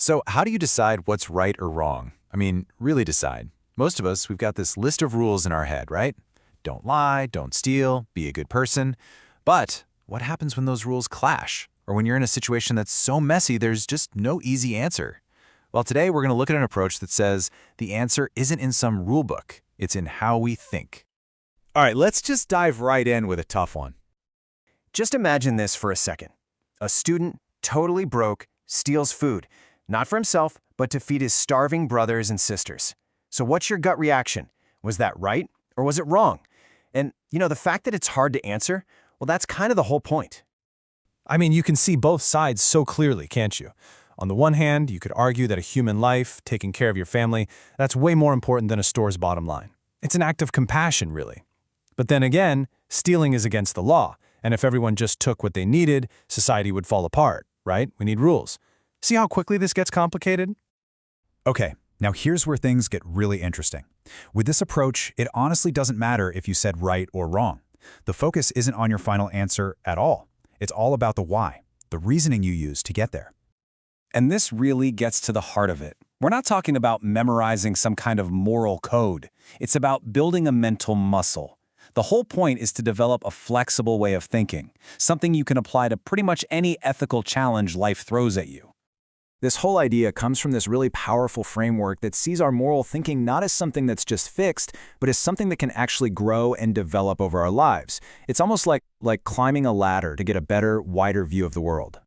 So how do you decide what's right or wrong? I mean, really decide. Most of us, we've got this list of rules in our head, right? Don't lie, don't steal, be a good person. But what happens when those rules clash? Or when you're in a situation that's so messy, there's just no easy answer? Well, today we're going to look at an approach that says the answer isn't in some rule book, it's in how we think. All right, let's just dive right in with a tough one. Just imagine this for a second. A student, totally broke, steals food, not for himself, but to feed his starving brothers and sisters. So what's your gut reaction? Was that right or was it wrong? And, the fact that it's hard to answer, well, that's kind of the whole point. I mean, you can see both sides so clearly, can't you? On the one hand, you could argue that a human life, taking care of your family, that's way more important than a store's bottom line. It's an act of compassion, really. But then again, stealing is against the law, and if everyone just took what they needed, society would fall apart, right? We need rules. See how quickly this gets complicated? Okay, now here's where things get really interesting. With this approach, it honestly doesn't matter if you said right or wrong. The focus isn't on your final answer at all. It's all about the why, the reasoning you use to get there. And this really gets to the heart of it. We're not talking about memorizing some kind of moral code. It's about building a mental muscle. The whole point is to develop a flexible way of thinking, something you can apply to pretty much any ethical challenge life throws at you. This whole idea comes from this really powerful framework that sees our moral thinking not as something that's just fixed, but as something that can actually grow and develop over our lives. It's almost like climbing a ladder to get a better, wider view of the world.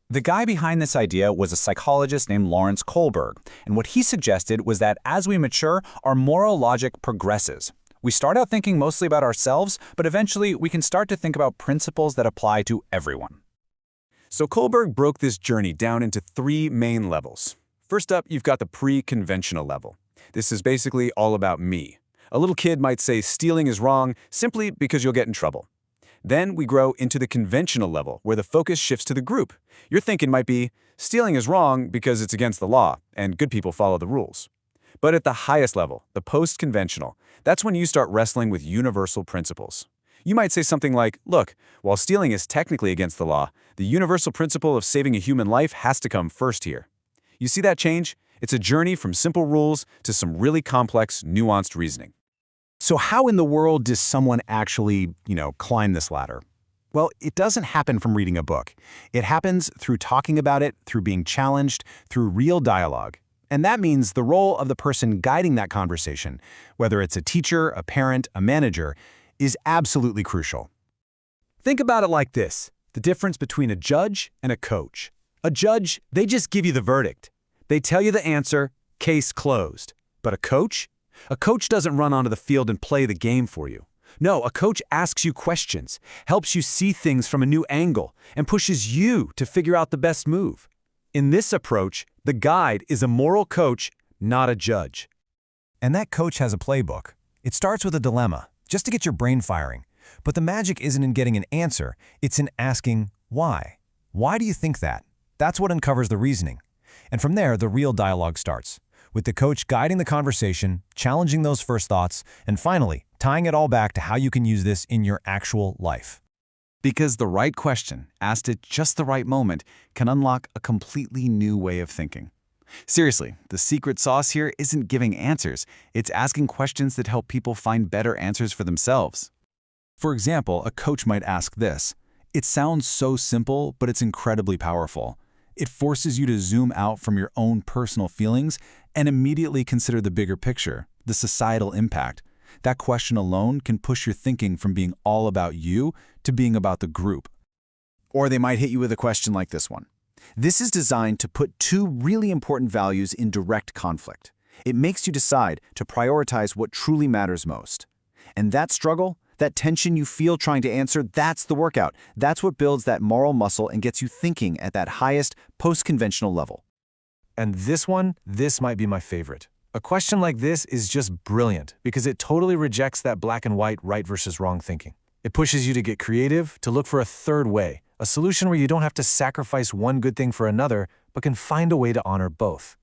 The guy behind this idea was a psychologist named Lawrence Kohlberg, and what he suggested was that as we mature, our moral logic progresses. We start out thinking mostly about ourselves, but eventually we can start to think about principles that apply to everyone. So Kohlberg broke this journey down into 3 main levels. First up, you've got the pre-conventional level. This is basically all about me. A little kid might say stealing is wrong simply because you'll get in trouble. Then we grow into the conventional level, where the focus shifts to the group. Your thinking might be, stealing is wrong because it's against the law, and good people follow the rules. But at the highest level, the post-conventional, that's when you start wrestling with universal principles. You might say something like, look, while stealing is technically against the law, the universal principle of saving a human life has to come first here. You see that change? It's a journey from simple rules to some really complex, nuanced reasoning. So how in the world does someone actually, climb this ladder? Well, it doesn't happen from reading a book. It happens through talking about it, through being challenged, through real dialogue. And that means the role of the person guiding that conversation, whether it's a teacher, a parent, a manager, is absolutely crucial. Think about it like this: the difference between a judge and a coach. A judge, they just give you the verdict. They tell you the answer, case closed. But a coach? A coach doesn't run onto the field and play the game for you. No, a coach asks you questions, helps you see things from a new angle, and pushes you to figure out the best move. In this approach, the guide is a moral coach, not a judge. And that coach has a playbook. It starts with a dilemma, just to get your brain firing. But the magic isn't in getting an answer, it's in asking why. Why do you think that? That's what uncovers the reasoning. And from there, the real dialogue starts, with the coach guiding the conversation, challenging those first thoughts, and finally, tying it all back to how you can use this in your actual life. Because the right question, asked at just the right moment, can unlock a completely new way of thinking. Seriously, the secret sauce here isn't giving answers, it's asking questions that help people find better answers for themselves. For example, a coach might ask this. It sounds so simple, but it's incredibly powerful. It forces you to zoom out from your own personal feelings and immediately consider the bigger picture, the societal impact. That question alone can push your thinking from being all about you to being about the group. Or they might hit you with a question like this one. This is designed to put 2 really important values in direct conflict. It makes you decide to prioritize what truly matters most. And that struggle, that tension you feel trying to answer, that's the workout. That's what builds that moral muscle and gets you thinking at that highest, post-conventional level. And this might be my favorite. A question like this is just brilliant because it totally rejects that black and white right versus wrong thinking. It pushes you to get creative, to look for a third way, a solution where you don't have to sacrifice one good thing for another, but can find a way to honor both.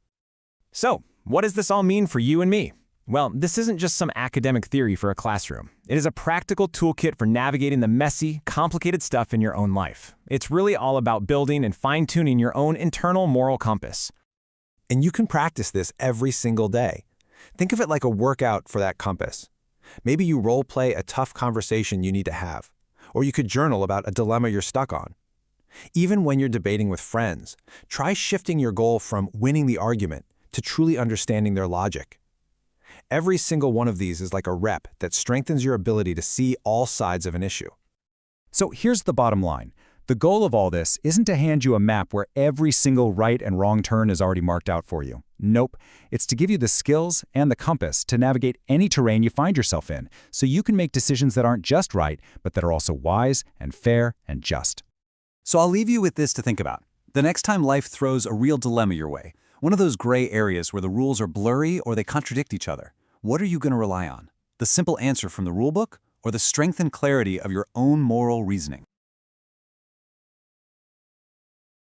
So, what does this all mean for you and me? Well, this isn't just some academic theory for a classroom. It is a practical toolkit for navigating the messy, complicated stuff in your own life. It's really all about building and fine-tuning your own internal moral compass. And you can practice this every single day. Think of it like a workout for that compass. Maybe you role-play a tough conversation you need to have, or you could journal about a dilemma you're stuck on. Even when you're debating with friends, try shifting your goal from winning the argument to truly understanding their logic. Every single one of these is like a rep that strengthens your ability to see all sides of an issue. So here's the bottom line. The goal of all this isn't to hand you a map where every single right and wrong turn is already marked out for you. Nope. It's to give you the skills and the compass to navigate any terrain you find yourself in, so you can make decisions that aren't just right, but that are also wise and fair and just. So I'll leave you with this to think about. The next time life throws a real dilemma your way, one of those gray areas where the rules are blurry or they contradict each other, what are you going to rely on? The simple answer from the rulebook or the strength and clarity of your own moral reasoning?